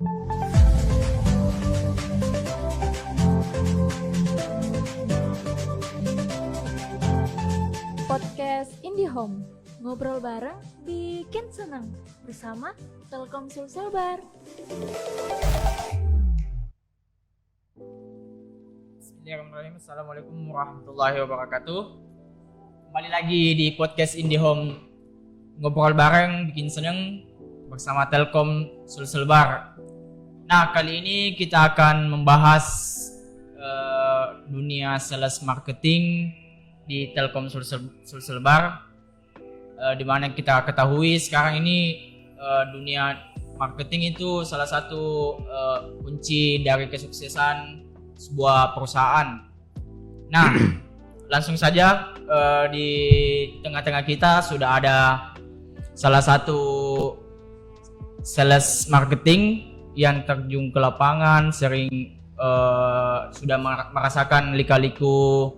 Podcast IndiHome, ngobrol bareng bikin senang bersama Telkom Sulselbar. Bismillahirrahmanirrahim. Assalamualaikum warahmatullahi wabarakatuh. Kembali lagi di podcast IndiHome, ngobrol bareng bikin senang bersama Telkom Sulselbar. Nah, kali ini kita akan membahas dunia sales marketing di Telkom Sulselbar, di mana kita ketahui sekarang ini dunia marketing itu salah satu kunci dari kesuksesan sebuah perusahaan. Nah, langsung saja di tengah-tengah kita sudah ada salah satu sales marketing yang terjun ke lapangan, sering sudah merasakan lika-liku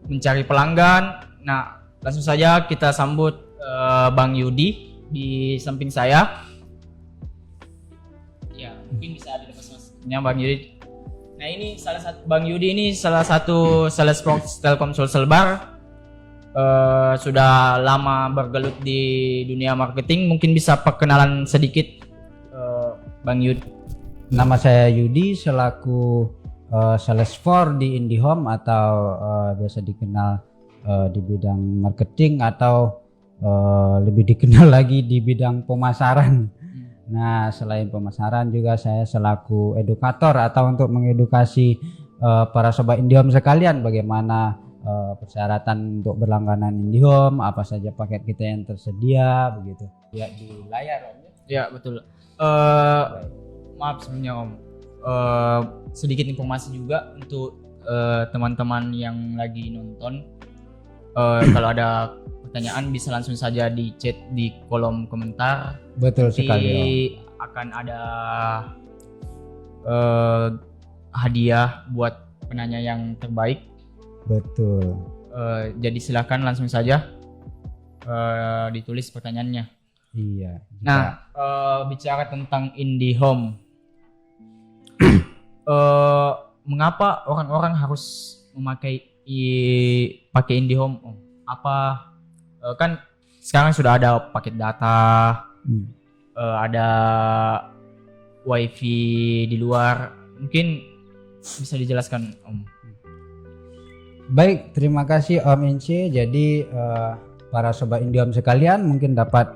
mencari pelanggan. Nah, langsung saja kita sambut Bang Yudi di samping saya. Ya, mungkin bisa dilepas masnya Bang Yudi. Nah, ini Bang Yudi ini salah satu sales Telkom Sulselbar. Sudah lama bergelut di dunia marketing. Mungkin bisa perkenalan sedikit Bang Yudi. Nama saya Yudi, selaku sales for di IndiHome atau biasa dikenal di bidang marketing atau lebih dikenal lagi di bidang pemasaran. Nah, selain pemasaran juga saya selaku edukator atau untuk mengedukasi para sobat IndiHome sekalian bagaimana persyaratan untuk berlangganan IndiHome, apa saja paket kita yang tersedia, begitu. Ya, di layar Om. Ya, betul. Maaf sebelumnya Om. Sedikit informasi juga untuk teman-teman yang lagi nonton. Kalau ada pertanyaan bisa langsung saja di chat di kolom komentar. Betul Nanti sekali Om. akan ada hadiah buat penanya yang terbaik. Betul. Jadi silakan langsung saja ditulis pertanyaannya. Iya. Nah, bicara tentang IndiHome, mengapa orang-orang harus pakai IndiHome? Apa kan sekarang sudah ada paket data, ada wifi di luar, mungkin bisa dijelaskan Om. Baik, terima kasih Om Inci. Jadi para sobat IndiHome sekalian, mungkin dapat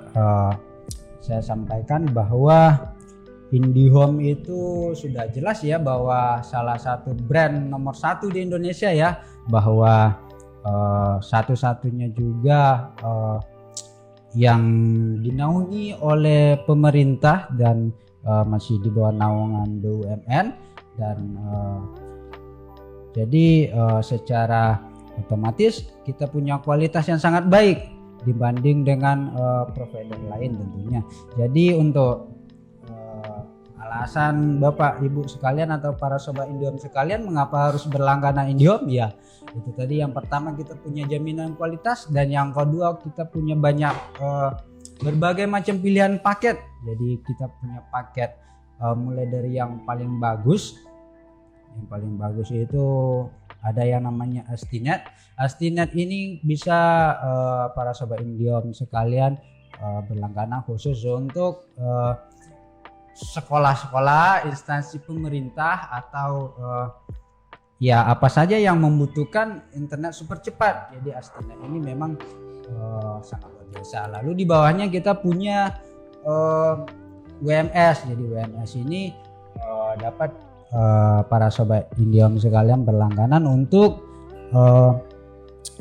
saya sampaikan bahwa IndiHome itu sudah jelas ya bahwa salah satu brand nomor 1 di Indonesia ya, bahwa satu-satunya juga yang dinaungi oleh pemerintah dan masih di bawah naungan BUMN dan jadi secara otomatis kita punya kualitas yang sangat baik dibanding dengan provider lain tentunya. Jadi untuk alasan Bapak Ibu sekalian atau para sobat IndiHome sekalian mengapa harus berlangganan IndiHome, ya itu tadi, yang pertama kita punya jaminan kualitas, dan yang kedua kita punya banyak berbagai macam pilihan paket. Jadi kita punya paket mulai dari yang paling bagus. Yang paling bagus itu ada yang namanya Astinet. Astinet ini bisa para sobat IndiHome sekalian berlangganan khusus untuk sekolah-sekolah, instansi pemerintah atau ya apa saja yang membutuhkan internet super cepat. Jadi Astinet ini memang sangat luar biasa. Lalu di bawahnya kita punya WMS. Jadi WMS ini dapat para sobat IndiHome sekalian berlangganan untuk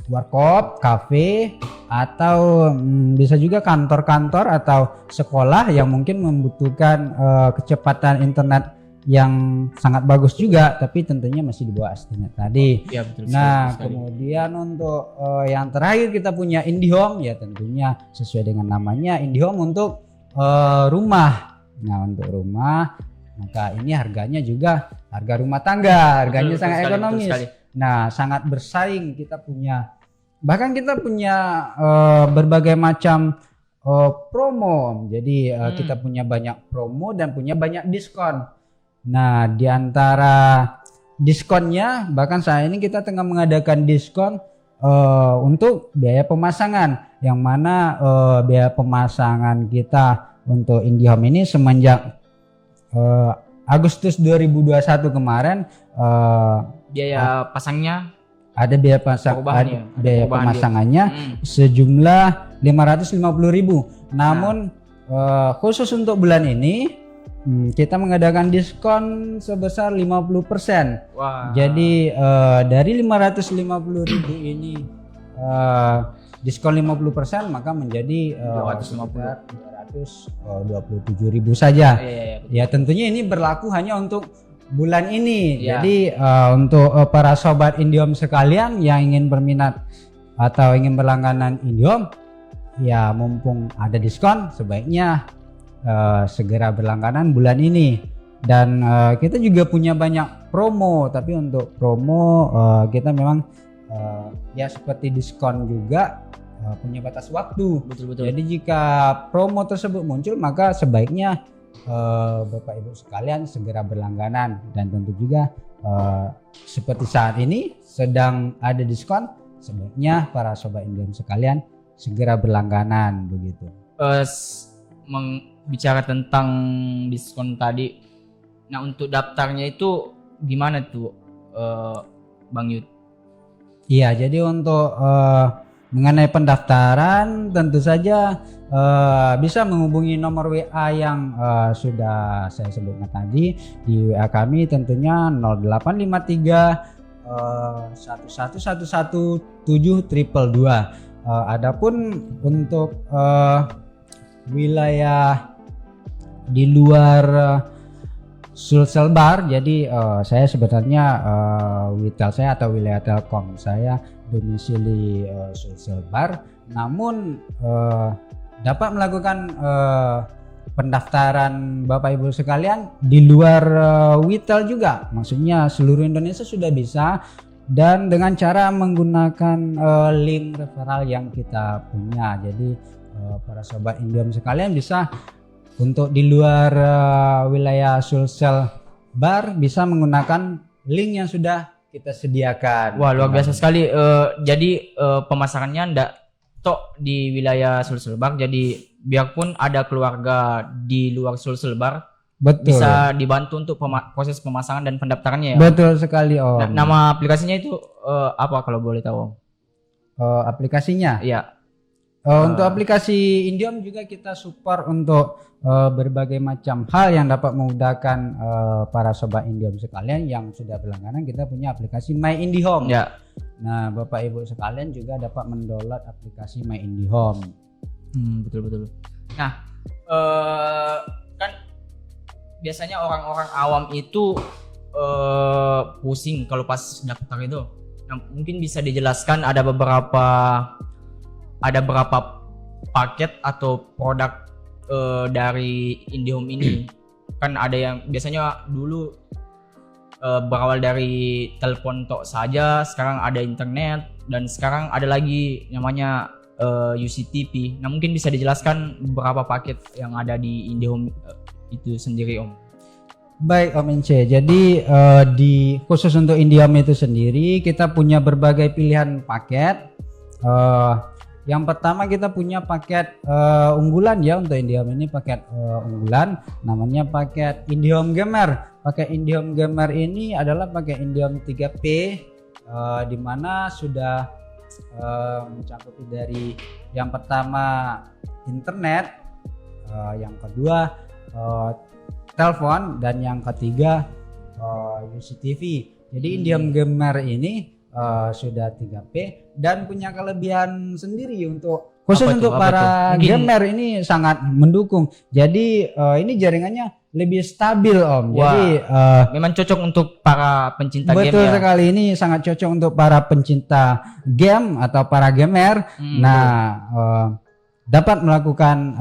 warkop, kafe, atau bisa juga kantor-kantor atau sekolah yang mungkin membutuhkan kecepatan internet yang sangat bagus juga, tapi tentunya masih di bawah Astinet tadi. Ya, betul, nah, sekali. kemudian untuk yang terakhir kita punya IndiHome, ya tentunya sesuai dengan namanya IndiHome untuk rumah. Nah, untuk rumah, maka ini harganya juga harga rumah tangga, harganya sangat ekonomis. Nah, sangat bersaing. Kita punya, bahkan kita punya berbagai macam promo. Jadi kita punya banyak promo dan punya banyak diskon. Nah, di antara diskonnya bahkan saat ini kita tengah mengadakan diskon untuk biaya pemasangan, yang mana biaya pemasangan kita untuk IndiHome ini semenjak Agustus 2021 kemarin Biaya pasangnya ada biaya pemasangannya sejumlah 550.000. Namun khusus untuk bulan ini kita mengadakan diskon sebesar 50%. Wah. Jadi dari 550.000 ini diskon 50% maka menjadi 227.000 saja. Ya tentunya ini berlaku hanya untuk bulan ini. Jadi untuk para sobat IndiHome sekalian yang ingin berminat atau ingin berlangganan IndiHome, ya mumpung ada diskon sebaiknya segera berlangganan bulan ini. Dan kita juga punya banyak promo, tapi untuk promo kita memang ya seperti diskon juga punya batas waktu. Betul. Jadi jika promo tersebut muncul maka sebaiknya Bapak Ibu sekalian segera berlangganan. Dan tentu juga seperti saat ini sedang ada diskon, sebaiknya para sobat IndiHome sekalian segera berlangganan begitu. Bicara tentang diskon tadi, nah untuk daftarnya itu gimana tuh Bang Yud? Iya, jadi untuk mengenai pendaftaran tentu saja bisa menghubungi nomor WA yang sudah saya sebutkan tadi. Di WA kami tentunya 0853 1111 adapun untuk wilayah di luar Sulselbar, jadi saya sebenarnya wilayah saya atau wilayah Telkom saya domisili Sulselbar, namun dapat melakukan pendaftaran Bapak Ibu sekalian di luar Witel juga, maksudnya seluruh Indonesia sudah bisa, dan dengan cara menggunakan link referral yang kita punya. Jadi para sobat IndiHome sekalian bisa untuk di luar wilayah Sulselbar bisa menggunakan link yang sudah kita sediakan. Wah, luar biasa sekali. Jadi pemasarannya ndak tok di wilayah Sulselbar, jadi biarpun ada keluarga di luar Sulselbar, betul, bisa dibantu untuk proses pemasangan dan pendaftarannya ya. Betul sekali Om. Nah, nama aplikasinya itu apa kalau boleh tahu? Aplikasinya? Iya. Untuk aplikasi IndiHome juga kita support untuk berbagai macam hal yang dapat memudahkan para sobat IndiHome sekalian yang sudah berlangganan. Kita punya aplikasi My IndiHome. Ya. Nah, Bapak Ibu sekalian juga dapat mendownload aplikasi My IndiHome. Betul. Nah, kan biasanya orang-orang awam itu pusing kalau pas daftar itu. Nah, mungkin bisa dijelaskan ada berapa paket atau produk dari IndiHome ini. Kan ada yang biasanya dulu berawal dari telepon tok saja, sekarang ada internet, dan sekarang ada lagi namanya UCTP. Nah, mungkin bisa dijelaskan berapa paket yang ada di IndiHome itu sendiri Om? Baik Om Ince, jadi khusus untuk IndiHome itu sendiri kita punya berbagai pilihan paket. Yang pertama kita punya paket unggulan ya, untuk IndiHome ini paket unggulan namanya paket IndiHome Gamer. Paket IndiHome Gamer ini adalah paket IndiHome 3P di mana sudah mencakup dari yang pertama internet, yang kedua telepon, dan yang ketiga UCTV. Jadi IndiHome Gamer ini sudah 3P dan punya kelebihan sendiri untuk khusus untuk para gamer ini sangat mendukung. Jadi ini jaringannya lebih stabil Om. Wah, jadi memang cocok untuk para pencinta game ya. Betul sekali, ini sangat cocok untuk para pencinta game atau para gamer. Dapat melakukan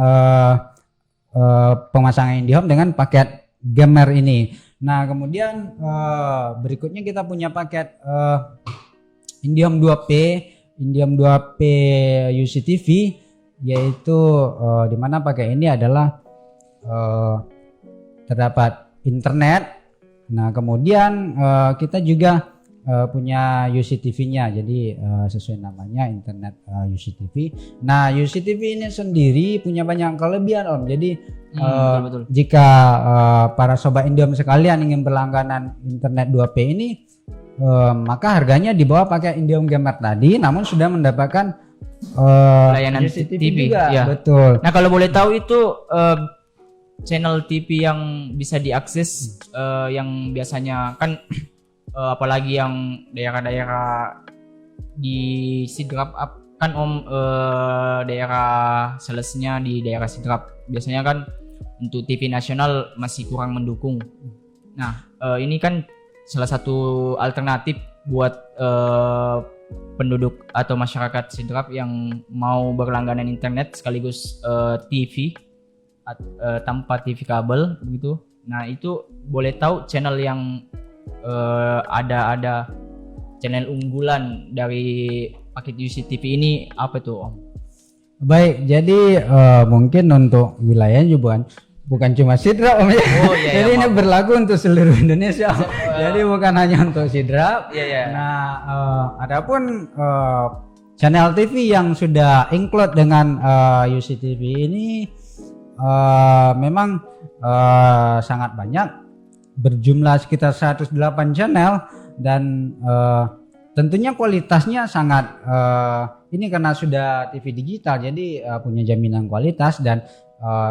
pemasangan IndiHome dengan paket gamer ini. Nah, kemudian berikutnya kita punya paket IndiHome 2P UCTV yaitu di mana paket ini adalah terdapat internet. Nah, kemudian kita juga punya UCTV-nya, jadi sesuai namanya internet UCTV. Nah, UCTV ini sendiri punya banyak kelebihan Om. Jadi betul. jika para sobat Indihome sekalian ingin berlangganan internet 2P ini, maka harganya di bawah pakai Indihome Gamer tadi, namun sudah mendapatkan layanan UCTV TV juga. ya. Betul. Nah, kalau boleh tahu itu channel TV yang bisa diakses yang biasanya kan apalagi yang daerah-daerah di Sidrap kan Om, daerah salesnya di daerah Sidrap biasanya kan untuk TV nasional masih kurang mendukung. Nah, ini kan salah satu alternatif buat penduduk atau masyarakat Sidrap yang mau berlangganan internet sekaligus TV tanpa TV kabel begitu. Nah, itu boleh tahu channel yang ada channel unggulan dari paket UCTV ini apa tuh Om? Baik, jadi mungkin untuk wilayahnya bukan cuma Sidrap Om ya. Oh, iya, jadi ini maaf. berlaku untuk seluruh Indonesia. Jadi bukan hanya untuk Sidrap. Iya. Nah, adapun channel TV yang sudah include dengan UCTV ini memang sangat banyak, berjumlah sekitar 108 channel dan tentunya kualitasnya sangat ini karena sudah TV digital jadi punya jaminan kualitas dan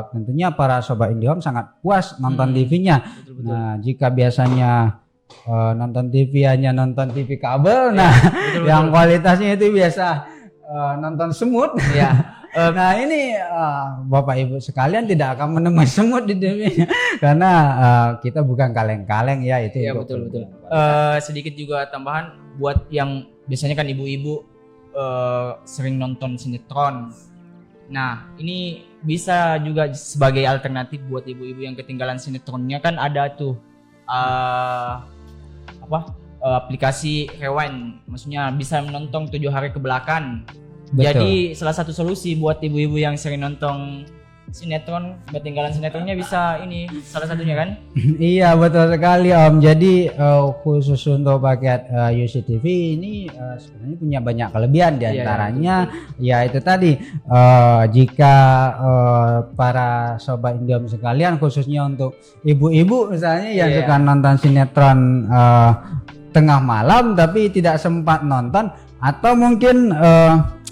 tentunya para sobat Indihome sangat puas nonton TV-nya. Betul. Nah, jika biasanya nonton TV hanya nonton TV kabel, nah betul. yang kualitasnya itu biasa nonton semut. Iya. Nah ini Bapak Ibu sekalian tidak akan menemui semut di TV karena kita bukan kaleng-kaleng ya itu. Iya, betul. Sedikit juga tambahan buat yang biasanya kan ibu-ibu sering nonton sinetron. Nah, ini bisa juga sebagai alternatif buat ibu-ibu yang ketinggalan sinetronnya, kan ada tuh aplikasi rewind, maksudnya bisa menonton 7 hari ke belakang. Betul. Jadi salah satu solusi buat ibu-ibu yang sering nonton sinetron, ketinggalan sinetronnya bisa ini salah satunya kan? Iya betul sekali Om. Jadi khusus untuk paket UCTV ini sebenarnya punya banyak kelebihan diantaranya ya itu tadi jika para sobat Indihome sekalian khususnya untuk ibu-ibu misalnya yang suka nonton sinetron tengah malam tapi tidak sempat nonton atau mungkin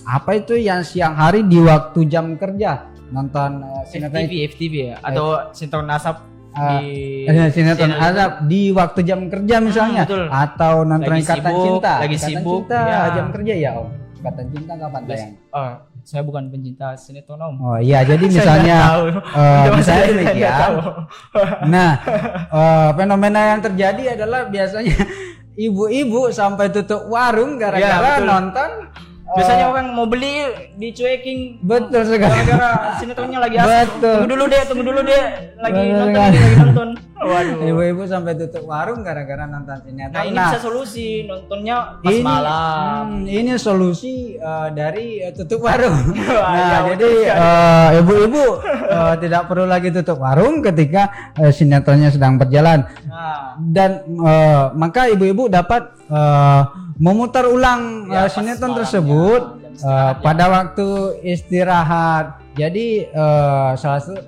apa itu yang siang hari di waktu jam kerja nonton sinetron FTV ya atau sinetron asap di sinetron asap di waktu jam kerja misalnya betul. Atau nonton Lagi Ikatan sibuk, Cinta lagi Ikatan sibuk, Cinta ya. jam kerja ya Om. Ikatan Cinta kapan tayang? Saya bukan pencinta sinetron Om. Oh iya jadi misalnya misalnya demikian. Nah fenomena yang terjadi adalah biasanya ibu-ibu sampai tutup warung gara-gara nonton. Biasanya orang mau beli dicuekin. Betul sekali. Gara-gara sinetronnya lagi asik. Betul. Tunggu dulu deh. Lagi Betul nonton, sekali. lagi nonton. Waduh. Ibu-ibu sampai tutup warung gara-gara nonton sinetron. Nah, ini bisa solusi nontonnya pas malam. Ini solusi dari tutup warung. Ya, Jadi ibu-ibu tidak perlu lagi tutup warung ketika sinetronnya sedang berjalan. Nah, Dan maka ibu-ibu dapat memutar ulang sinetron tersebut pada waktu istirahat. Jadi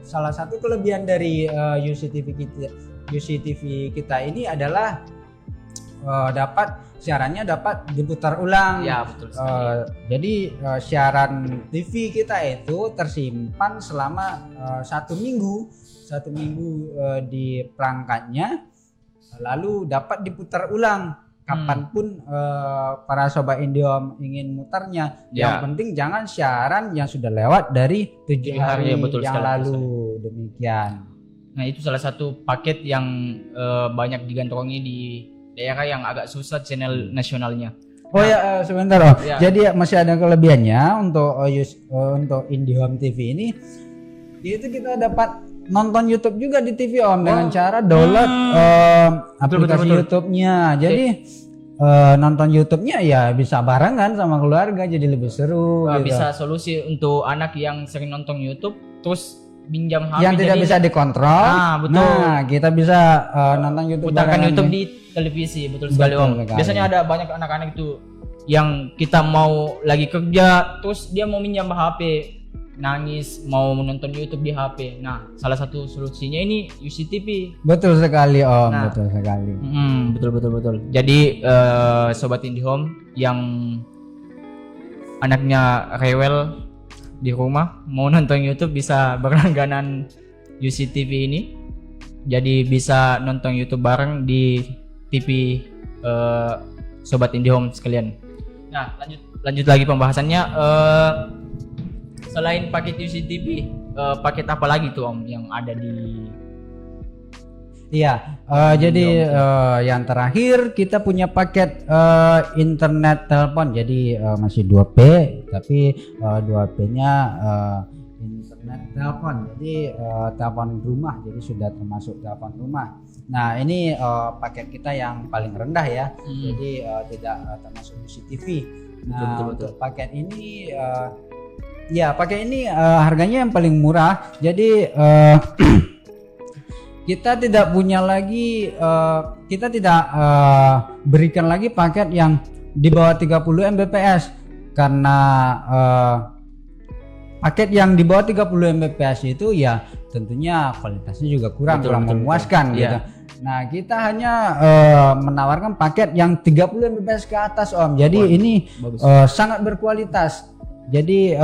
salah satu kelebihan dari UCTV kita ini adalah siarannya dapat diputar ulang. ya betul sekali. Jadi siaran TV kita itu tersimpan selama 1 minggu di perangkatnya, lalu dapat diputar ulang kapanpun para sobat Indihome ingin mutarnya. Yang penting jangan siaran yang sudah lewat dari 7 hari ya, betul yang sekali, lalu. Demikian. Nah, itu salah satu paket yang banyak digantongi di daerah yang agak susah channel nasionalnya. Oh ya sebentar Om. Ya. Jadi masih ada kelebihannya untuk Indihome TV ini. Itu kita dapat nonton YouTube juga di TV Om dengan cara download aplikasi betul. YouTube-nya. Jadi nonton YouTube-nya ya bisa barengan sama keluarga, jadi lebih seru. Gitu. Bisa solusi untuk anak yang sering nonton YouTube terus pinjam HP Yang tidak bisa dikontrol. Betul. Nah, kita bisa nonton YouTube. Putarkan barengan YouTube nih. di televisi, betul sekali Betul Om. sekali. Biasanya ada banyak anak-anak itu yang kita mau lagi kerja terus dia mau minjam HP, nangis mau menonton YouTube di HP. Nah, salah satu solusinya ini UCTV. Betul sekali Om, Nah. betul sekali. Betul. Jadi sobat IndiHome yang anaknya rewel di rumah mau nonton YouTube bisa berlangganan UCTV ini. Jadi bisa nonton YouTube bareng di TV sobat IndiHome sekalian. Nah, lanjut lagi pembahasannya. Selain paket UCTV, paket apa lagi tuh Om yang ada di? Iya, jadi yang terakhir kita punya paket internet telepon. Jadi masih 2P, tapi 2P-nya internet telepon. Jadi telepon rumah, jadi sudah termasuk telepon rumah. Nah, ini paket kita yang paling rendah ya. Jadi tidak termasuk CCTV. Nah, untuk paket ini ya paket ini harganya yang paling murah. Jadi kita tidak punya lagi, kita tidak berikan lagi paket yang di bawah 30 Mbps karena paket yang di bawah 30 Mbps itu ya tentunya kualitasnya juga kurang memuaskan gitu. Nah, kita hanya menawarkan paket yang 30 Mbps ke atas Om. Jadi ini sangat berkualitas. Jadi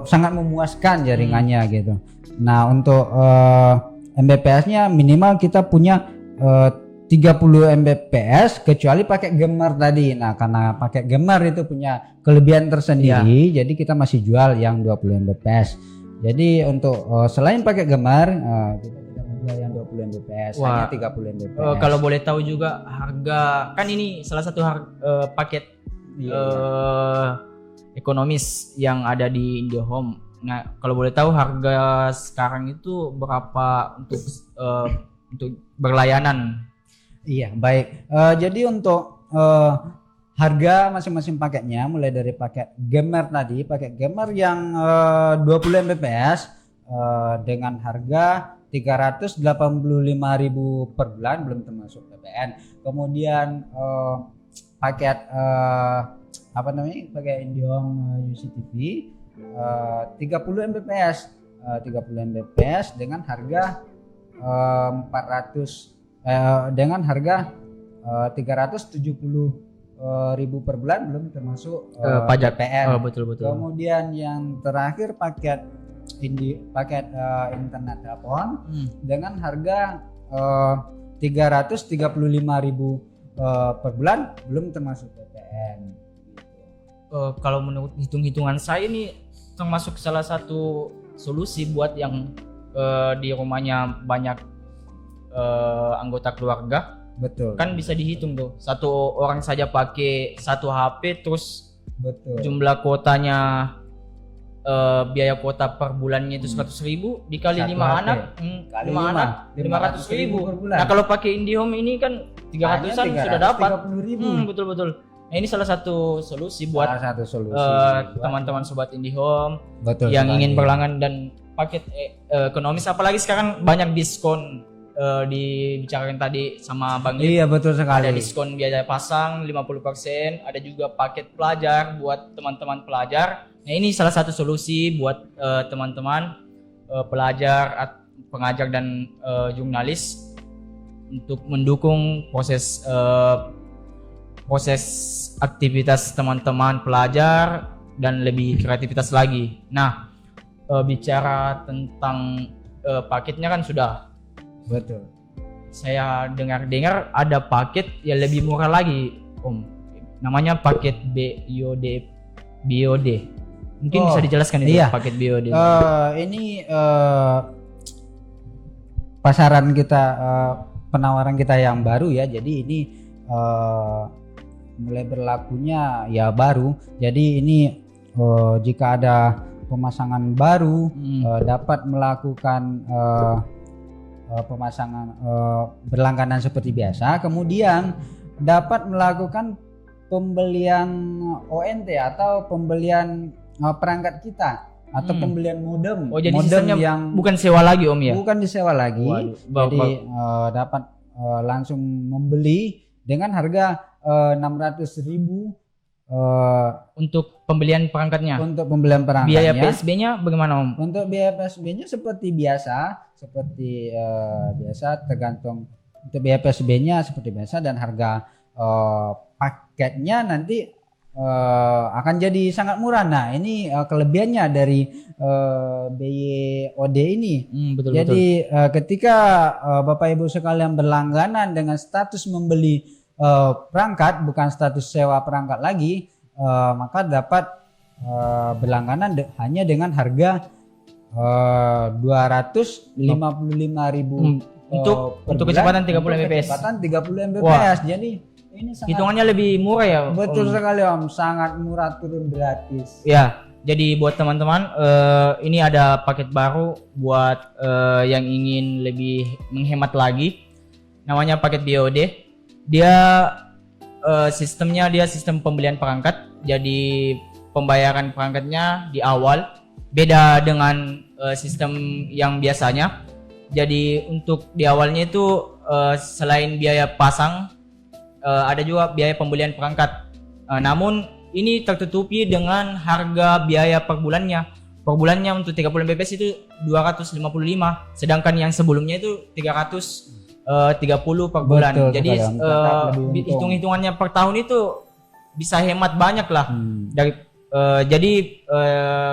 sangat memuaskan jaringannya gitu. Nah, untuk Mbps-nya minimal kita punya 30 Mbps kecuali pakai Gemar tadi. Nah, karena pakai Gemar itu punya kelebihan tersendiri, jadi kita masih jual yang 20 Mbps. Jadi untuk selain pakai Gemar, kita tidak menjual yang 20 Mbps, hanya 30 Mbps. Kalau boleh tahu juga harga, kan ini salah satu paket ekonomis yang ada di IndiHome. Nah, kalau boleh tahu harga sekarang itu berapa untuk berlayanan? Iya, baik. Jadi untuk harga masing-masing paketnya mulai dari paket Gemar tadi, paket Gemar yang 20 Mbps dengan harga 385.000 per bulan belum termasuk PPN. Kemudian paket pakai IndiHome UCTV 30 Mbps 30 Mbps dengan harga 370.000 per bulan belum termasuk pajak PPN. Betul. Kemudian yang terakhir paket internet telepon dengan harga 335.000 per bulan belum termasuk PPN. Kalau menurut hitung-hitungan saya ini termasuk salah satu solusi buat yang di rumahnya banyak anggota keluarga. Betul. Kan bisa dihitung tuh, satu orang saja pakai satu HP, terus jumlah kuotanya biaya kuota per bulannya itu 100.000 dikali 5 anak, 5 anak 500.000 per bulan. Nah, kalau pakai IndiHome ini kan 300-an sudah dapat. Betul. Nah, ini salah satu solusi buat teman-teman sobat IndiHome yang ingin berlangganan dan paket ekonomis, apalagi sekarang banyak diskon dibicarakan tadi sama Bang Yud. Iya, betul sekali. Ada diskon biaya pasang 50%, ada juga paket pelajar buat teman-teman pelajar. Nah, ini salah satu solusi buat teman-teman pelajar, pengajar dan jurnalis untuk mendukung proses aktivitas teman-teman pelajar dan lebih kreativitas lagi. Nah, bicara tentang paketnya kan sudah. Betul. Saya dengar ada paket yang lebih murah lagi, Om. Namanya paket BOD. Mungkin bisa dijelaskan itu paket BOD. Ini pasaran kita, penawaran kita yang baru ya. Jadi ini mulai berlakunya ya baru. Jadi ini jika ada pemasangan baru dapat melakukan pemasangan berlangganan seperti biasa, kemudian dapat melakukan pembelian ONT atau pembelian perangkat kita atau pembelian modem. Oh, jadi modem sistemnya yang bukan sewa lagi Om ya? bukan disewa lagi. Waduh, Jadi dapat langsung membeli dengan harga 600.000 Untuk pembelian perangkatnya. untuk pembelian Biaya perangkatnya. PSB-nya bagaimana Om? Untuk biaya PSB-nya seperti biasa, tergantung. Untuk biaya PSB-nya seperti biasa dan harga paketnya nanti akan jadi sangat murah. Nah, ini kelebihannya dari BYOD ini. Betul, Jadi ketika Bapak Ibu sekalian berlangganan dengan status membeli perangkat, bukan status sewa perangkat lagi, maka dapat berlangganan hanya dengan harga 255.000 Untuk kecepatan 30 Mbps. Kecepatan 30 Mbps. Wah. Jadi ini sangat Hitungannya lebih murah ya? betul Om? sekali Om, sangat murah, turun gratis. Ya, jadi buat teman-teman ini ada paket baru buat yang ingin lebih menghemat lagi. Namanya paket BOD. Dia sistemnya sistem pembelian perangkat. Jadi pembayaran perangkatnya di awal beda dengan sistem yang biasanya. Jadi untuk di awalnya itu selain biaya pasang ada juga biaya pembelian perangkat. Namun ini tertutupi dengan harga biaya per bulannya. Per bulannya untuk 30 Mbps itu 255, sedangkan yang sebelumnya itu 330 per bulan. Betul Jadi sekali, Om. Tetap lebih untung. hitung-hitungannya per tahun itu bisa hemat banyak lah. Jadi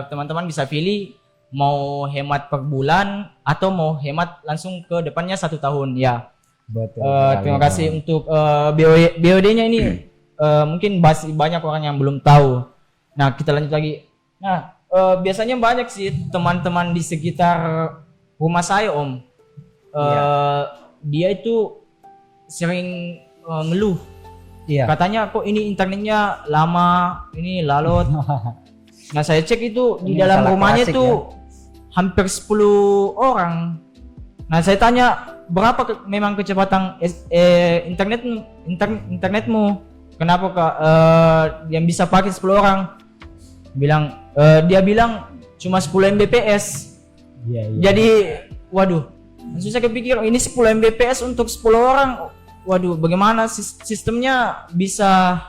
teman-teman bisa pilih mau hemat per bulan atau mau hemat langsung ke depannya 1 tahun ya. Betul. Terima kasih untuk BOD-nya ini. Mungkin masih banyak orang yang belum tahu. Nah, kita lanjut lagi. Nah, biasanya banyak sih teman-teman di sekitar rumah saya Om. Dia itu sering ngeluh. Iya. Katanya kok ini internetnya lama, ini lalot. Nah, saya cek itu di Ini dalam masalah rumahnya klasik, itu hampir 10 orang. Nah, saya tanya berapa memang kecepatan internetmu? Kenapa Kak yang bisa pakai 10 orang? Dia bilang cuma 10 Mbps. Iya. Jadi waduh, langsung saya kepikir ini 10 Mbps untuk 10 orang. Waduh, bagaimana sistemnya bisa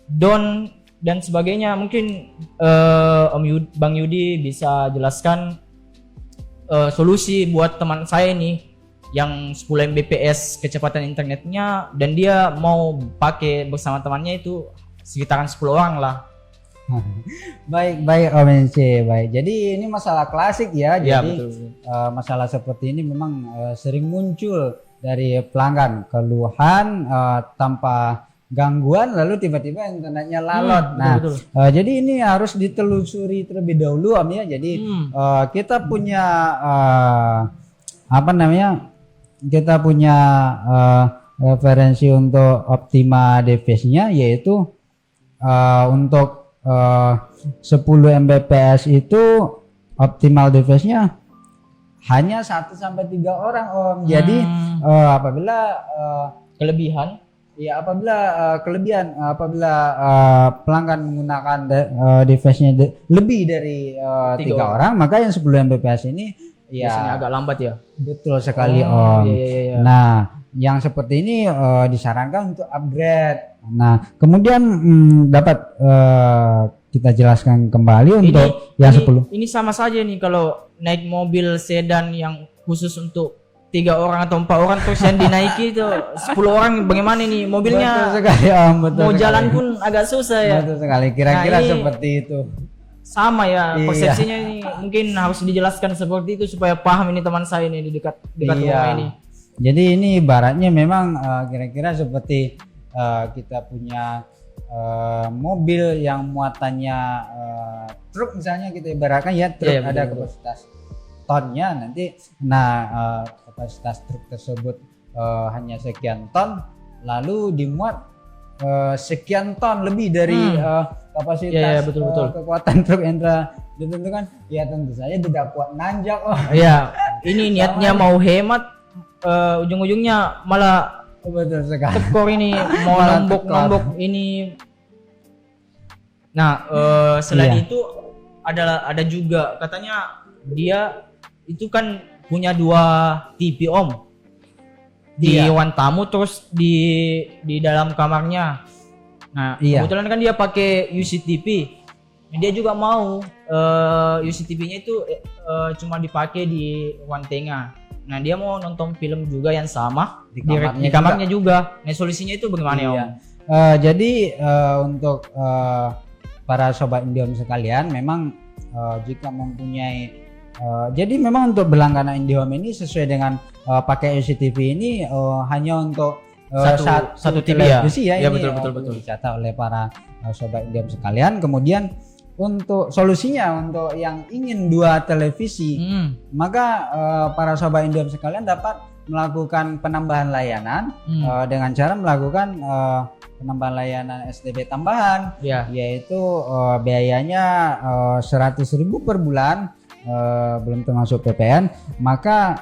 down dan sebagainya. Mungkin Bang Yudi bisa jelaskan solusi buat teman saya ini yang 10 Mbps kecepatan internetnya dan dia mau pakai bersama temannya itu sekitaran 10 orang lah. Baik Om NC, baik. Jadi ini masalah klasik ya. Ya, Jadi betul. masalah seperti ini memang sering muncul dari pelanggan, keluhan tanpa gangguan lalu tiba-tiba internetnya lalot. Betul. Jadi ini harus ditelusuri terlebih dahulu Om ya. Jadi kita punya kita punya referensi untuk Optima device-nya, yaitu untuk 10 Mbps itu optimal device-nya hanya 1 sampai 3 orang Om. Jadi apabila Kelebihan apabila pelanggan menggunakan device-nya lebih dari 3 orang, maka yang 10 Mbps ini biasanya agak lambat ya. betul sekali Om. Iya. Nah, yang seperti ini disarankan untuk upgrade. Nah, kemudian dapat kita jelaskan kembali untuk yang 10. Ini sama saja nih kalau naik mobil sedan yang khusus untuk 3 orang atau 4 orang terus yang dinaiki itu 10 orang, bagaimana nih mobilnya? Betul sekali Om, betul Mau sekali. jalan pun agak susah ya. Betul sekali, kira-kira Nah, ini seperti itu. Sama ya Iya. persepsinya ini, mungkin harus dijelaskan seperti itu supaya paham ini teman saya ini di dekat rumah ini. Jadi ini ibaratnya memang kira-kira seperti kita punya mobil yang muatannya truk, misalnya kita ibaratkan ya truk, Iya, ada betul. kapasitas tonnya nanti. Kapasitas truk tersebut hanya sekian ton, lalu dimuat sekian ton lebih dari kapasitas Iya, betul. kekuatan truk yang telah ditentukan, ya tentu saja tidak kuat nanjak. Iya, ini niatnya mau hemat, ujung-ujungnya malah Betul sekali. tekor ini mau Malah nombok ini. Nah, selain itu ada juga katanya dia itu kan punya 2 TV Om. Di Iya. ruang tamu terus di dalam kamarnya. Nah, Iya. kebetulan kan dia pakai UCTV. Nah, dia juga mau UCTV-nya itu cuma dipakai di ruang tengah. Nah, dia mau nonton film juga yang sama Di di kamarnya juga. Nah, solusinya itu bagaimana ya, Om? Iya. Jadi untuk para sobat IndiHome sekalian, memang jika mempunyai jadi memang untuk berlangganan IndiHome ini sesuai dengan pakai UCTV ini hanya untuk Satu TV ya? televisi ya, Ya, ini betul. dicatat oleh para sobat IndiHome sekalian. Kemudian untuk solusinya untuk yang ingin 2 televisi, maka para sobat IndiHome sekalian dapat melakukan penambahan layanan dengan cara melakukan penambahan layanan STB tambahan, Ya. yaitu biayanya 100.000 per bulan, belum termasuk PPN. Maka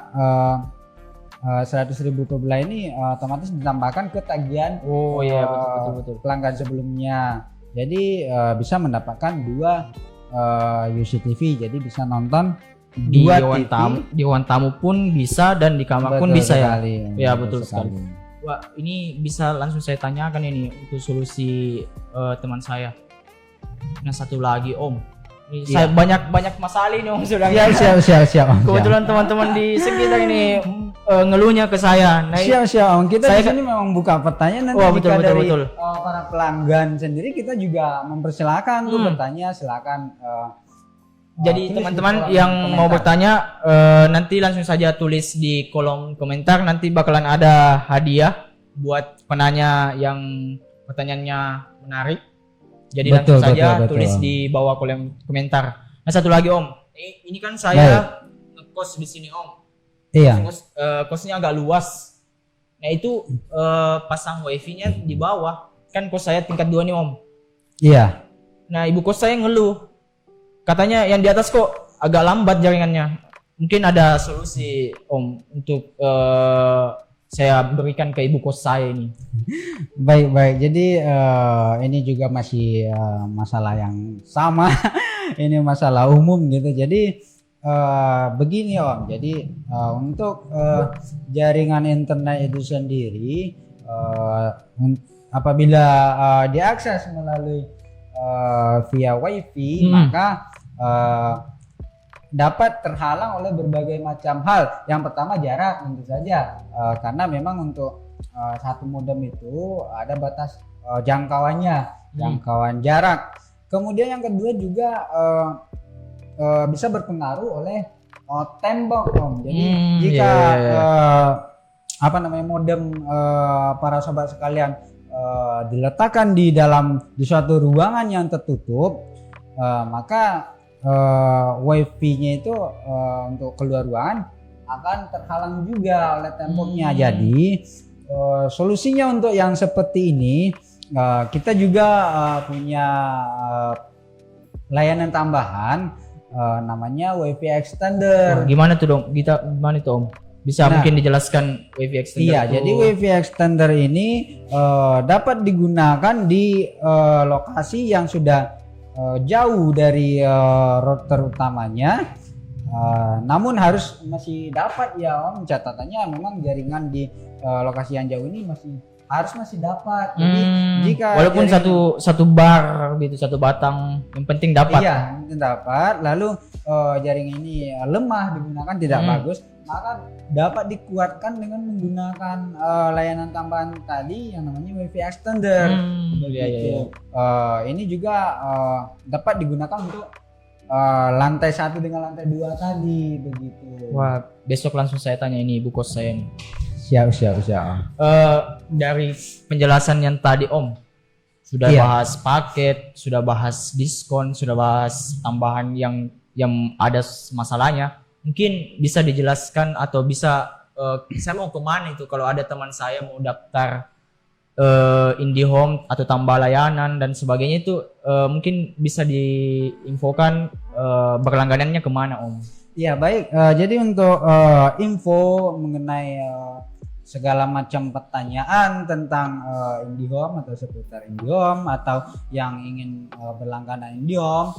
100.000 per bulan ini otomatis ditambahkan ke tagihan Oh iya, betul. pelanggan sebelumnya. Jadi bisa mendapatkan 2 UCTV, jadi bisa nonton Di 2 ruang TV. tamu, di ruang tamu pun bisa dan di kamar pun Betul bisa ya. sekali, Ya, betul sekali. Wah, ini bisa langsung saya tanyakan ini untuk solusi teman saya. Nah, satu lagi Om. Ini saya banyak masalah ini Om sudah. Siap. Kebetulan teman-teman di sekitar ini ngeluhnya ke saya. Nah, Siap. Kita Saya di sini memang buka pertanyaan, nanti Oh, jika betul, dari betul. para pelanggan sendiri kita juga mempersilahkan untuk bertanya, silakan. jadi tulis teman-teman di kolom yang mau komentar. bertanya nanti langsung saja tulis di kolom komentar, nanti bakalan ada hadiah buat penanya yang pertanyaannya menarik. Jadi langsung saja betul. tulis di bawah kolom komentar. Nah, satu lagi Om, ini kan saya ngekos di sini Om. Iya. Kosnya agak luas. Nah, itu pasang wifi-nya di bawah. Kan kos saya tingkat 2 nih Om. Iya. Nah, ibu kos saya ngeluh. Katanya yang di atas kok agak lambat jaringannya. Mungkin ada solusi Om untuk saya berikan ke ibu kos saya ini. Baik. Jadi ini juga masih masalah yang sama. Ini masalah umum gitu. Jadi begini Om. Jadi untuk jaringan internet itu sendiri, apabila diakses melalui via wifi, maka dapat terhalang oleh berbagai macam hal. Yang pertama jarak, tentu saja, karena memang untuk satu modem itu ada batas jangkauannya, jangkauan jarak. Kemudian yang kedua juga bisa berpengaruh oleh tembok Om. Jadi jika modem para sobat sekalian diletakkan di suatu ruangan yang tertutup, maka wifi-nya itu untuk keluar ruangan akan terhalang juga oleh temboknya. Jadi solusinya untuk yang seperti ini, kita juga punya layanan tambahan, namanya wifi extender. Gimana tuh Dong? Gimana tuh Om? Bisa mungkin dijelaskan wifi extender? Iya, jadi wifi extender ini dapat digunakan di lokasi yang sudah jauh dari router utamanya, namun harus masih dapat ya Om. Catatannya memang jaringan di lokasi yang jauh ini masih dapat. Jadi jika walaupun satu bar gitu, satu batang, yang penting dapat. Iya, mungkin dapat. Lalu jaringan ini lemah digunakan, tidak bagus, maka dapat dikuatkan dengan menggunakan layanan tambahan tadi yang namanya wifi extender. Iya. Ini juga dapat digunakan untuk lantai 1 dengan lantai 2 tadi, begitu. Wah, besok langsung saya tanya ini ibu kos saya nih. Siap. Dari penjelasan yang tadi Om, sudah bahas paket, sudah bahas diskon, sudah bahas tambahan yang ada masalahnya. Mungkin bisa dijelaskan atau bisa saya mau kemana itu kalau ada teman saya mau daftar IndiHome atau tambah layanan dan sebagainya, itu mungkin bisa diinfokan berlangganannya kemana Om? Ya baik, jadi untuk info mengenai segala macam pertanyaan tentang IndiHome atau seputar IndiHome atau yang ingin berlangganan IndiHome.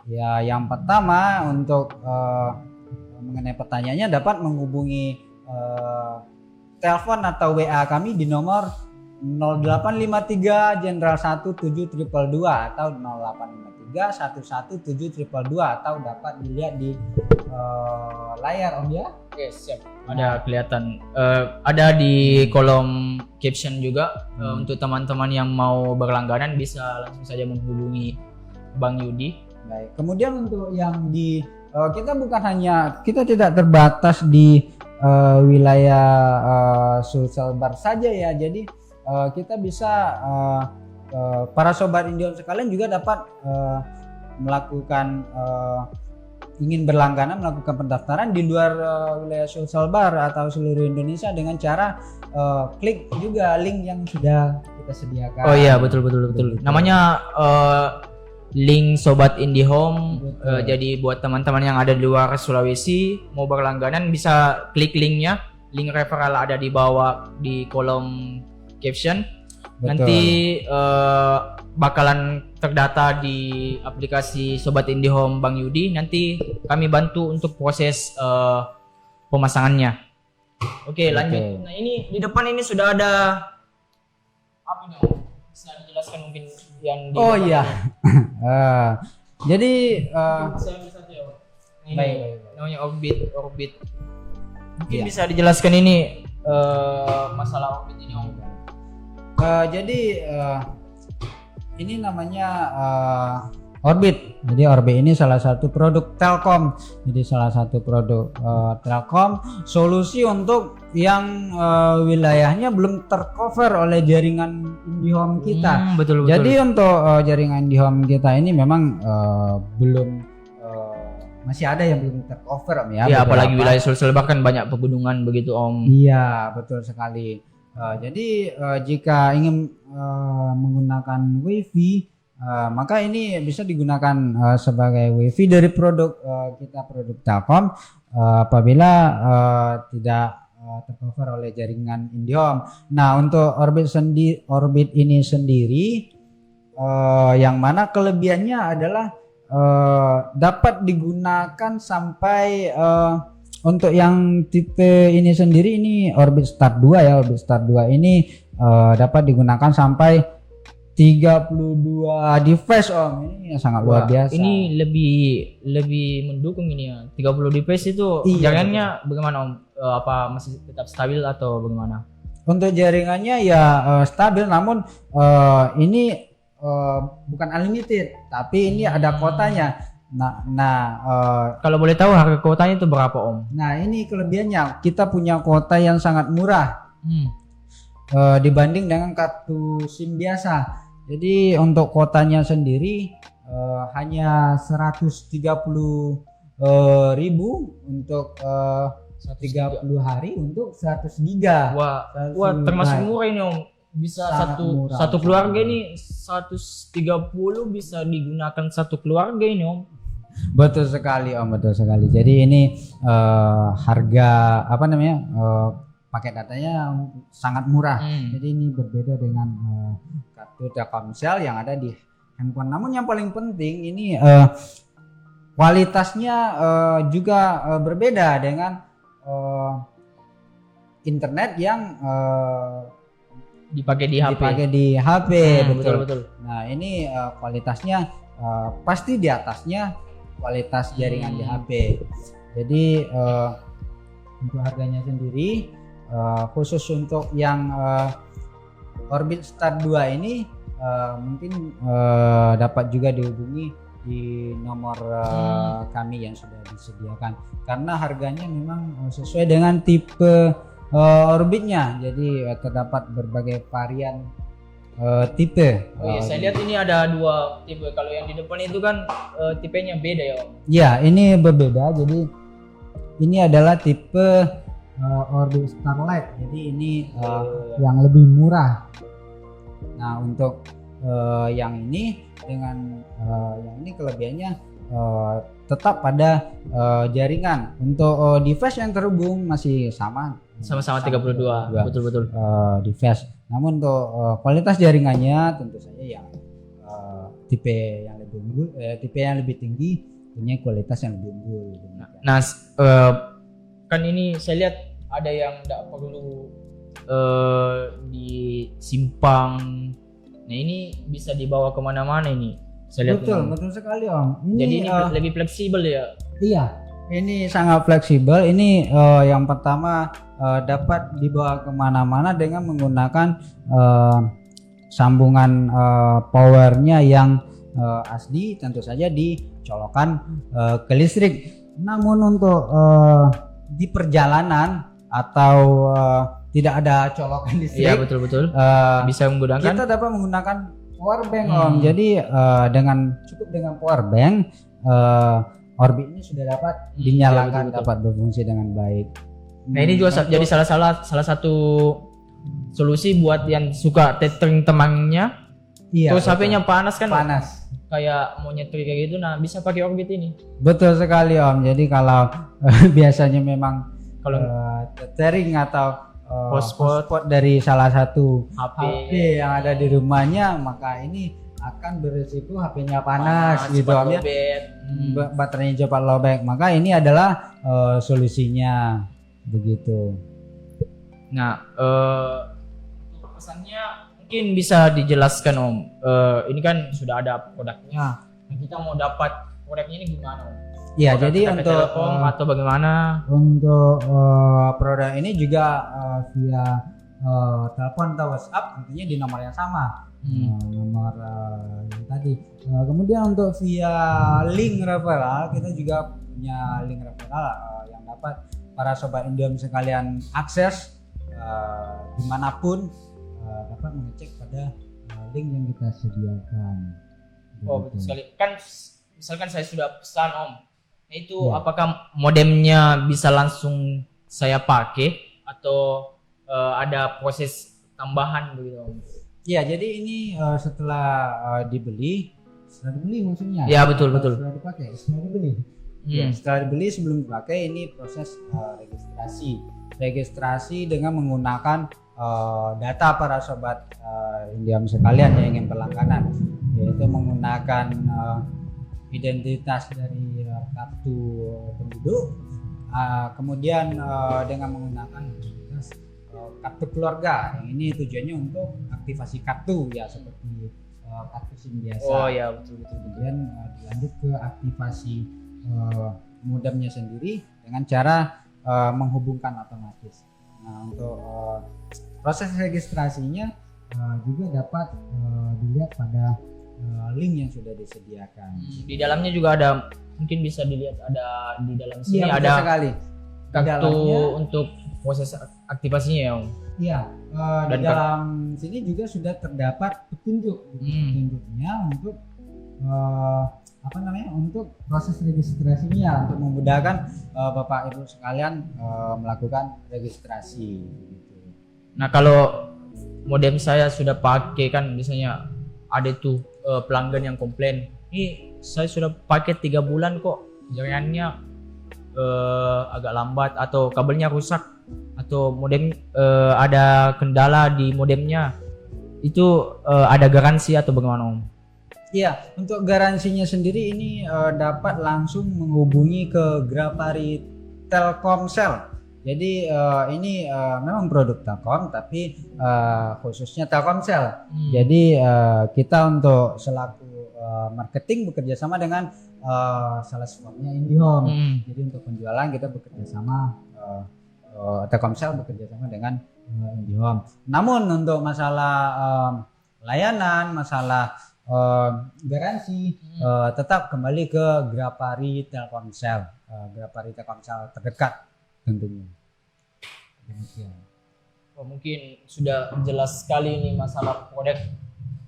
Ya, yang pertama untuk mengenai pertanyaannya dapat menghubungi telepon atau WA kami di nomor 0853 Jenderal 17222 atau 0853 11722 atau dapat dilihat di layar Om ya. Yes, siap. Ada kelihatan ada di kolom caption juga untuk teman-teman yang mau berlangganan bisa langsung saja menghubungi Bang Yudi. Baik. Kemudian untuk yang di kita tidak terbatas di wilayah Sulselbar saja ya. Jadi kita bisa para sobat IndiHome sekalian juga dapat melakukan ingin berlangganan melakukan pendaftaran di luar wilayah Sulselbar atau seluruh Indonesia dengan cara klik juga link yang sudah kita sediakan. Oh iya, betul. Namanya link Sobat IndiHome. Jadi buat teman-teman yang ada di luar Sulawesi mau berlangganan bisa klik linknya. Link referral ada di bawah di kolom caption. Betul. Nanti bakalan terdata di aplikasi Sobat IndiHome Bang Yudi. Nanti kami bantu untuk proses pemasangannya. Oke, lanjut. Nah, ini di depan ini sudah ada apa ini? Bisa dijelaskan mungkin yang di Oh depan iya. Jadi saya ambil satu ya, Pak. Ini baik. namanya orbit. Mungkin Iya. bisa dijelaskan ini masalah orbit ini, Om. Jadi ini namanya Orbit. Jadi Orbit ini salah satu produk Telkom. Jadi salah satu produk Telkom solusi untuk yang wilayahnya belum tercover oleh jaringan IndiHome kita. Betul. Jadi untuk jaringan IndiHome kita ini memang belum masih ada yang belum tercover Om ya. Ya, apalagi beberapa. wilayah Sulselbar kan banyak pegunungan begitu, Om. Iya, betul sekali. Jadi jika ingin menggunakan WiFi, maka ini bisa digunakan sebagai WiFi dari produk kita, produk Telkom, apabila tidak tercover oleh jaringan IndiHome. Nah, untuk Orbit ini sendiri, yang mana kelebihannya adalah dapat digunakan sampai untuk yang tipe ini sendiri, ini Orbit Start 2 ya. Orbit Start 2 ini dapat digunakan sampai 32 device Om. Ini sangat luar biasa. Ini lebih mendukung ini ya. 30 device itu Iya, jaringannya bagaimana, Om? Apa masih tetap stabil atau bagaimana? Untuk jaringannya ya stabil, namun ini bukan unlimited, tapi ini ada kuotanya. Kalau boleh tahu harga kuotanya itu berapa, Om? Nah, ini kelebihannya, kita punya kuota yang sangat murah dibanding dengan kartu SIM biasa. Jadi untuk kuotanya sendiri hanya 130.000 untuk 30 hari untuk 100 giga. Wah, termasuk murah ini, Om. Bisa satu keluarga ini 130 bisa digunakan satu keluarga ini, Om. Betul sekali Om, betul sekali. Jadi ini harga paket datanya sangat murah. Jadi ini berbeda dengan kartu Telkomsel yang ada di handphone. Namun yang paling penting ini kualitasnya juga berbeda dengan internet yang dipakai di HP. Betul. Nah, ini kualitasnya pasti di atasnya kualitas jaringan di HP. Jadi untuk harganya sendiri khusus untuk yang Orbit Start 2 ini mungkin dapat juga dihubungi di nomor kami yang sudah disediakan, karena harganya memang sesuai dengan tipe orbitnya. Jadi terdapat berbagai varian tipe. Oh iya, saya lihat ini ada dua tipe. Kalau yang di depan itu kan tipenya beda ya, Om? Ya, ini berbeda. Jadi ini adalah tipe Orbit Starlight. Jadi ini yang lebih murah. Nah, untuk yang ini dengan yang ini kelebihannya tetap pada jaringan. Untuk device yang terhubung masih Sama-sama 32. Betul. Device. Namun untuk kualitas jaringannya tentu saja yang tipe yang lebih tinggi punya kualitas yang lebih unggul. Nah, kan ini saya lihat ada yang tidak perlu disimpang. Nah, ini bisa dibawa kemana-mana ini. Saya lihat Betul sekali Om. Jadi ini lebih fleksibel ya. Iya, ini sangat fleksibel. Ini yang pertama dapat dibawa kemana-mana dengan menggunakan sambungan powernya yang asli, tentu saja dicolokkan ke listrik. Namun untuk di perjalanan atau tidak ada colokan listrik, Iya betul. Bisa menggunakan. kita dapat menggunakan power bank Om. Jadi cukup dengan power bank, Orbit ini sudah dapat dinyalakan, betul. dapat berfungsi dengan baik. Nah ini juga jadi salah satu solusi buat yang suka tethering temannya. Iya, Terus HP-nya panas kan? panas. Kayak mau nyetir kayak gitu, nah bisa pakai Orbit ini. Betul sekali Om. Jadi kalau biasanya memang Kalau tethering atau hotspot dari salah satu HP yang ada di rumahnya, maka ini akan berisiko HP-nya panas gitu Om ya. Baterainya cepat lowbat. Maka ini adalah solusinya begitu. Nah, pesannya mungkin bisa dijelaskan Om. Ini kan sudah ada produknya. Nah, kita mau dapat produknya ini gimana Om? Ya, Produk jadi kita ke untuk Telkom atau bagaimana? Untuk produk ini juga via telepon atau WhatsApp tentunya di nomor yang sama. Nomor yang tadi. Kemudian untuk via link referral, kita juga punya link referral yang dapat para sobat Indihome sekalian akses dimanapun, dapat mengecek pada link yang kita sediakan. Oh betul sekali. Kan misalkan saya sudah pesan Om, nah itu Ya. apakah modemnya bisa langsung saya pakai atau ada proses tambahan begitu Om? Ya, jadi ini setelah dibeli maksudnya. Ya betul. Setelah dibeli. Ya, Hmm. setelah dibeli sebelum dipakai ini proses registrasi dengan menggunakan data para sobat Indihome sekalian yang ingin berlangganan, yaitu menggunakan identitas dari kartu penduduk, kemudian dengan menggunakan identitas kartu keluarga. Yang ini tujuannya untuk aktivasi kartu ya, seperti kartu SIM biasa. Oh ya betul. Kemudian dilanjut ke aktivasi modemnya sendiri dengan cara menghubungkan otomatis. Nah, untuk proses registrasinya juga dapat dilihat pada link yang sudah disediakan. Di dalamnya juga ada, mungkin bisa dilihat ada di dalam sini Iya, ada betul sekali. Di kartu dalamnya, untuk proses aktivasinya ya Om. iya, di Dan dalam sini juga sudah terdapat petunjuknya untuk untuk proses registrasinya, untuk memudahkan Bapak Ibu sekalian melakukan registrasi. Nah kalau modem saya sudah pakai kan biasanya ada tuh pelanggan yang komplain, ini saya sudah pakai 3 bulan kok jaringannya agak lambat atau kabelnya rusak atau modem ada kendala di modemnya, itu ada garansi atau bagaimana Om? Iya, untuk garansinya sendiri ini dapat langsung menghubungi ke Grapari Telkomsel. Jadi ini memang produk Telkom tapi khususnya Telkomsel. Jadi kita untuk selaku marketing bekerja sama dengan sales force-nya Indihome. Jadi untuk penjualan kita bekerja sama, Telkomsel bekerja sama dengan Indihome. Namun untuk masalah layanan, masalah garansi tetap kembali ke Grapari Telkomsel, Grapari Telkomsel terdekat tentunya. Demikian. Mungkin sudah jelas sekali ini masalah produk,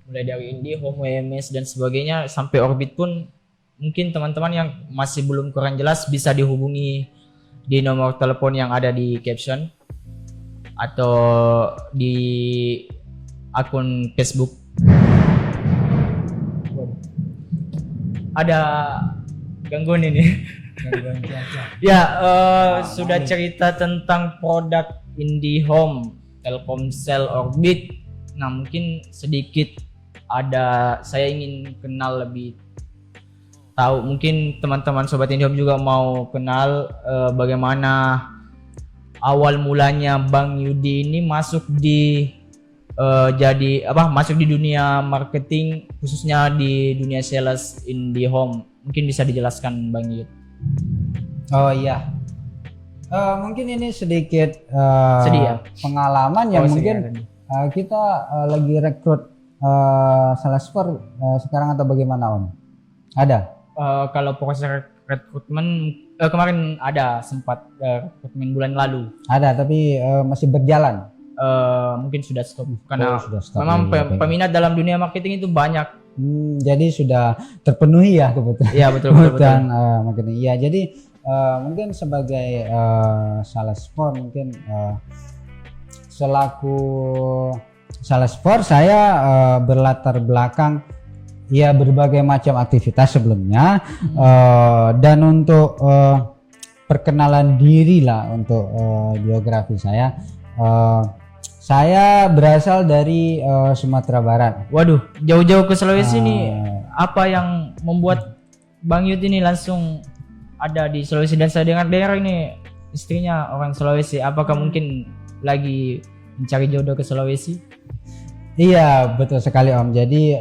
mulai dari Indihome, WMS dan sebagainya sampai Orbit pun. Mungkin teman-teman yang masih belum kurang jelas bisa dihubungi di nomor telepon yang ada di caption atau di akun Facebook. Ada gangguan ini. Gangguan cuaca. Ya, sudah cerita tentang produk IndiHome Telkomsel Orbit. Nah, mungkin sedikit saya ingin kenal lebih tahu. Mungkin teman-teman sobat IndiHome juga mau kenal bagaimana awal mulanya Bang Yudi ini masuk di masuk di dunia marketing, khususnya di dunia sales IndiHome. Mungkin bisa dijelaskan Bang Yudi. Oh iya. Mungkin ini sedikit Sedih ya? pengalaman yang mungkin sekarang. kita lagi rekrut Salesforce sekarang atau bagaimana Om? Ada? Kalau proses rekrutmen kemarin ada sempat rekrutmen bulan lalu. Ada, tapi masih berjalan. Mungkin sudah stop karena sudah stop. memang Iya, peminat dalam dunia marketing itu banyak. Jadi sudah terpenuhi ya kebetulan. Iya betul. Dan marketing. Iya, jadi mungkin sebagai Salesforce mungkin selaku Salesforce saya berlatar belakang ya berbagai macam aktivitas sebelumnya dan untuk perkenalan diri lah untuk biografi saya berasal dari Sumatera Barat. Waduh, jauh-jauh ke Sulawesi nih. Apa yang membuat Bang Yud ini langsung ada di Sulawesi? Dan saya dengar ini istrinya orang Sulawesi. Apakah mungkin lagi mencari jodoh ke Sulawesi? Iya, betul sekali Om. Jadi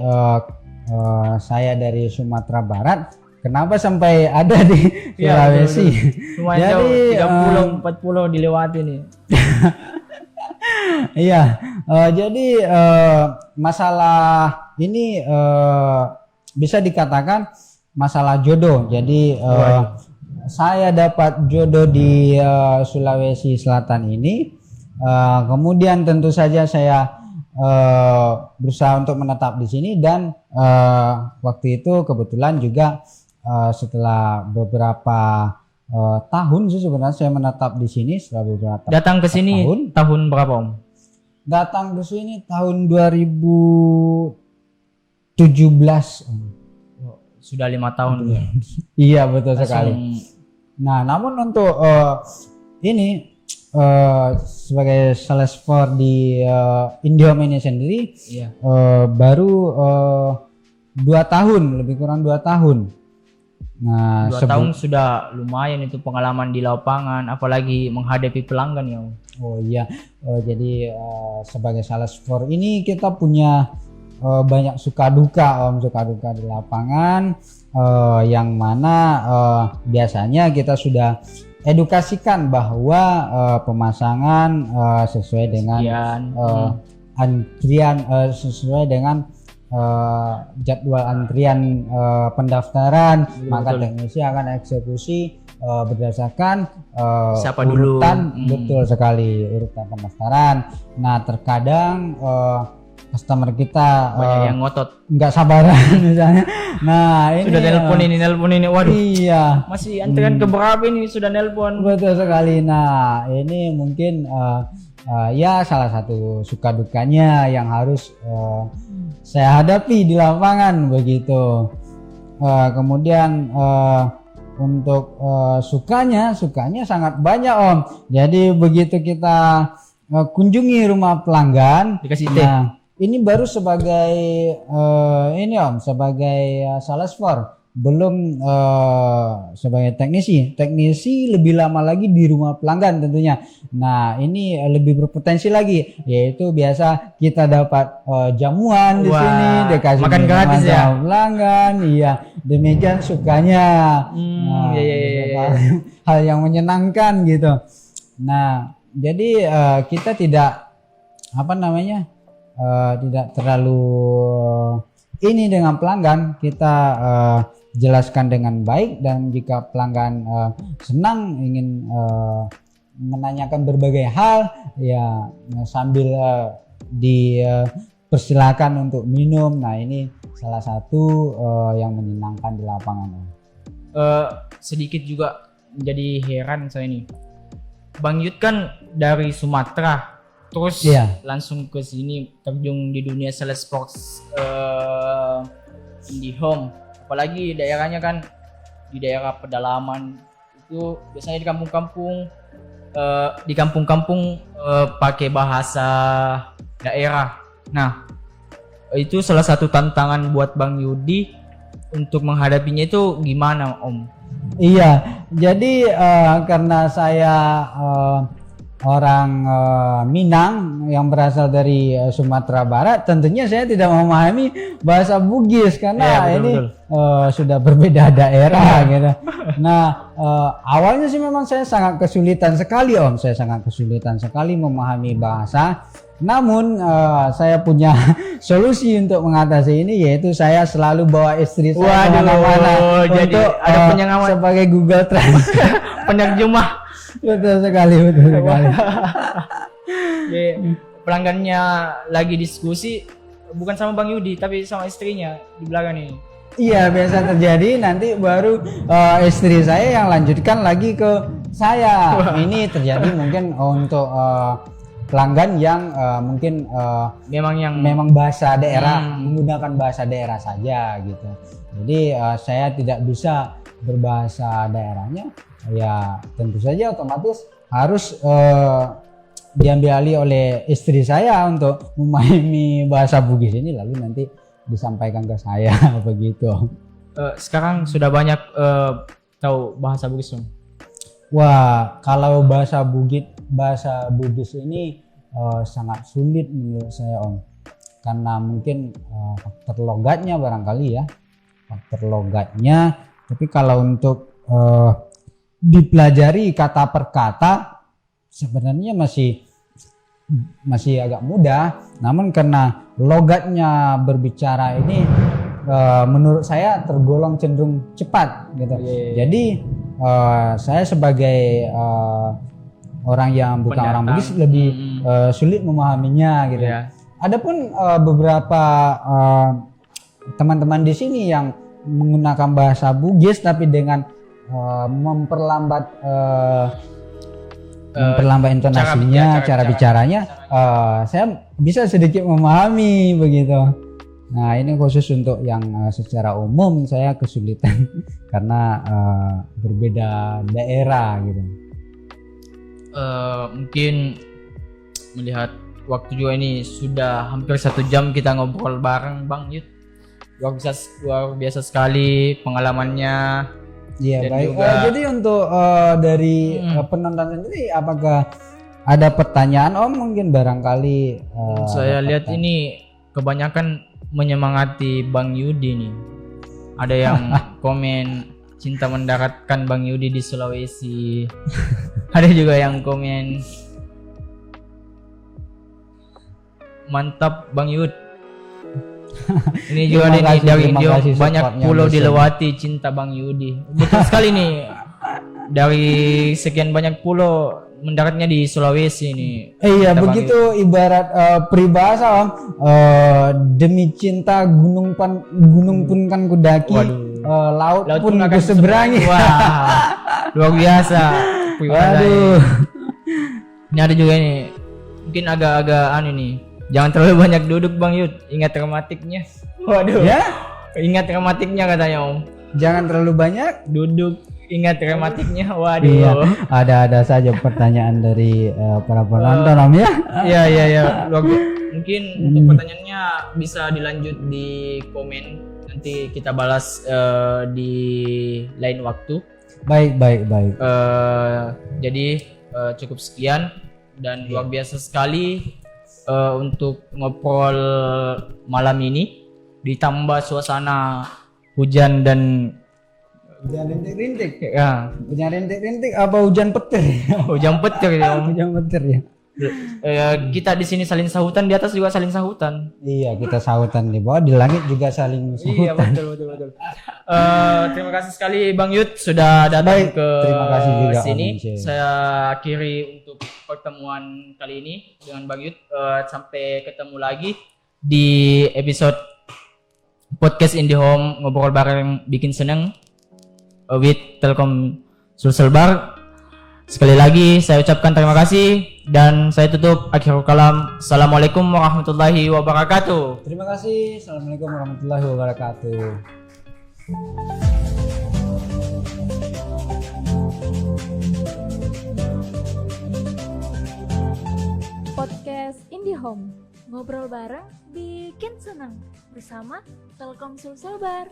saya dari Sumatera Barat. Kenapa sampai ada di Sulawesi? Lumayan jauh, 30-40 dilewati nih. Iya, jadi masalah ini bisa dikatakan masalah jodoh. Jadi saya dapat jodoh di Sulawesi Selatan ini. Kemudian tentu saja saya berusaha untuk menetap di sini dan waktu itu kebetulan juga setelah beberapa tahun sih sebenarnya saya menetap di sini setelah beberapa datang ke sini tahun berapa Om? Datang ke sini tahun 2017. Sudah 5 tahun. Iya betul sekali. Nah namun untuk ini sebagai Salesforce di IndiHome ini sendiri baru 2 tahun, lebih kurang 2 tahun. Nah, 2 tahun sudah lumayan itu pengalaman di lapangan, apalagi menghadapi pelanggan ya. Oh iya, jadi sebagai Salesforce ini kita punya banyak suka duka di lapangan, yang mana biasanya kita sudah edukasikan bahwa pemasangan sesuai dengan antrian, sesuai dengan jadwal antrian pendaftaran, maka teknisi akan eksekusi berdasarkan urutan betul sekali urutan pendaftaran. Nah terkadang customer kita banyak yang ngotot, nggak sabaran misalnya. Nah ini sudah nelpon ini, waduh. Iya. Masih antrian keberapa ini sudah nelpon. Betul sekali. Nah ini mungkin ya salah satu suka dukanya yang harus saya hadapi di lapangan begitu. Kemudian untuk sukanya sangat banyak Om. Jadi begitu kita kunjungi rumah pelanggan, dikasih teh. Nah, ini baru sebagai ini Om, sebagai Salesforce, belum sebagai teknisi lebih lama lagi di rumah pelanggan tentunya. Nah ini lebih berpotensi lagi, yaitu biasa kita dapat jamuan di sini, dikasih makan gratis ya pelanggan. Iya, demikian sukanya. Hal yang menyenangkan gitu. Nah jadi kita tidak tidak terlalu ini dengan pelanggan, kita jelaskan dengan baik, dan jika pelanggan senang ingin menanyakan berbagai hal ya sambil dipersilakan untuk minum. Nah ini salah satu yang menyenangkan di lapangan. Sedikit juga menjadi heran saya ini, Bang Yud kan dari Sumatera terus langsung ke sini terjun di dunia Salesforce IndiHome, apalagi daerahnya kan di daerah pedalaman itu biasanya di kampung-kampung pakai bahasa daerah. Nah, itu salah satu tantangan buat Bang Yudi untuk menghadapinya itu gimana, Om? Iya, jadi karena saya orang Minang yang berasal dari Sumatera Barat, tentunya saya tidak memahami bahasa Bugis karena betul, ini sudah berbeda daerah gitu. Nah, awalnya sih memang saya sangat kesulitan sekali, Om. Saya sangat kesulitan sekali memahami bahasa. Namun saya punya solusi untuk mengatasi ini, yaitu saya selalu bawa istri saya kemana-mana untuk ada penyengawan sebagai Google Translate. penerjemah. Betul sekali. Jadi, pelanggannya lagi diskusi bukan sama Bang Yudi tapi sama istrinya di belakang ini. Iya, biasa terjadi, nanti baru istri saya yang lanjutkan lagi ke saya. Ini terjadi mungkin untuk pelanggan yang mungkin memang bahasa daerah, menggunakan bahasa daerah saja gitu. Jadi saya tidak bisa berbahasa daerahnya, ya tentu saja otomatis harus diambil alih oleh istri saya untuk memahami bahasa Bugis ini, lalu nanti disampaikan ke saya begitu. Sekarang sudah banyak tahu bahasa Bugis, Om? Wah, kalau bahasa Bugis ini sangat sulit menurut saya, Om. Karena mungkin faktor logatnya barangkali ya. Faktor logatnya. Tapi kalau untuk dipelajari kata per kata sebenarnya masih agak mudah. Namun karena logatnya berbicara ini menurut saya tergolong cenderung cepat gitu. Jadi saya sebagai orang yang bukan orang Bugis lebih sulit memahaminya gitu. Adapun beberapa teman-teman di sini yang menggunakan bahasa Bugis tapi dengan memperlambat intonasinya, cara bicaranya, saya bisa sedikit memahami begitu. Nah, ini khusus untuk yang secara umum saya kesulitan karena berbeda daerah gitu. Mungkin melihat waktu juga ini sudah hampir 1 jam kita ngobrol bareng Bang Yud. Luar biasa sekali pengalamannya. Iya, baik. Jadi untuk dari penonton sendiri, apakah ada pertanyaan, Om? Mungkin barangkali saya lihat ini kebanyakan menyemangati Bang Yudi nih. Ada yang komen cinta mendaratkan Bang Yudi di Sulawesi. Ada juga yang komen mantap Bang Yud. Ini juga dari banyak pulau dilewati cinta Bang Yudi. Betul sekali nih. Dari sekian banyak pulau mendaratnya di Sulawesi nih. Iya, begitu ibarat peribahasa, Om. Demi cinta gunung pun kan kudaki, laut pun aku seberangi. Wah, luar biasa. Waduh. Ini ada juga nih. Mungkin agak-agak nih. Jangan terlalu banyak duduk Bang Yud, ingat gramatiknya. Waduh. Ya? Ingat gramatiknya katanya, Om. Jangan terlalu banyak duduk, ingat gramatiknya. Waduh. Iya, ada saja pertanyaan dari para penonton, Om ya. Iya. Mungkin untuk pertanyaannya bisa dilanjut di komen, nanti kita balas di lain waktu. Baik. Jadi cukup sekian dan luar biasa sekali untuk ngobrol malam ini, ditambah suasana hujan dan rintik-rintik. Ya, hujan rintik-rintik apa hujan petir? Hujan petir ya, Om. Hujan petir ya. Kita di sini saling sahutan, di atas juga saling sahutan. Iya, kita sahutan di bawah, di langit juga saling sahutan. Iya, betul. Terima kasih sekali Bang Yud sudah datang ke sini. Saya akhiri untuk pertemuan kali ini dengan Bang Yud. Sampai ketemu lagi di episode podcast IndiHome, ngobrol bareng bikin seneng with Telkom Sulsel Bar. Sekali lagi saya ucapkan terima kasih dan saya tutup akhirul kalam. Assalamualaikum warahmatullahi wabarakatuh. Terima kasih. Assalamualaikum warahmatullahi wabarakatuh. Podcast IndiHome, ngobrol bareng bikin senang bersama Telkomsel Selbar.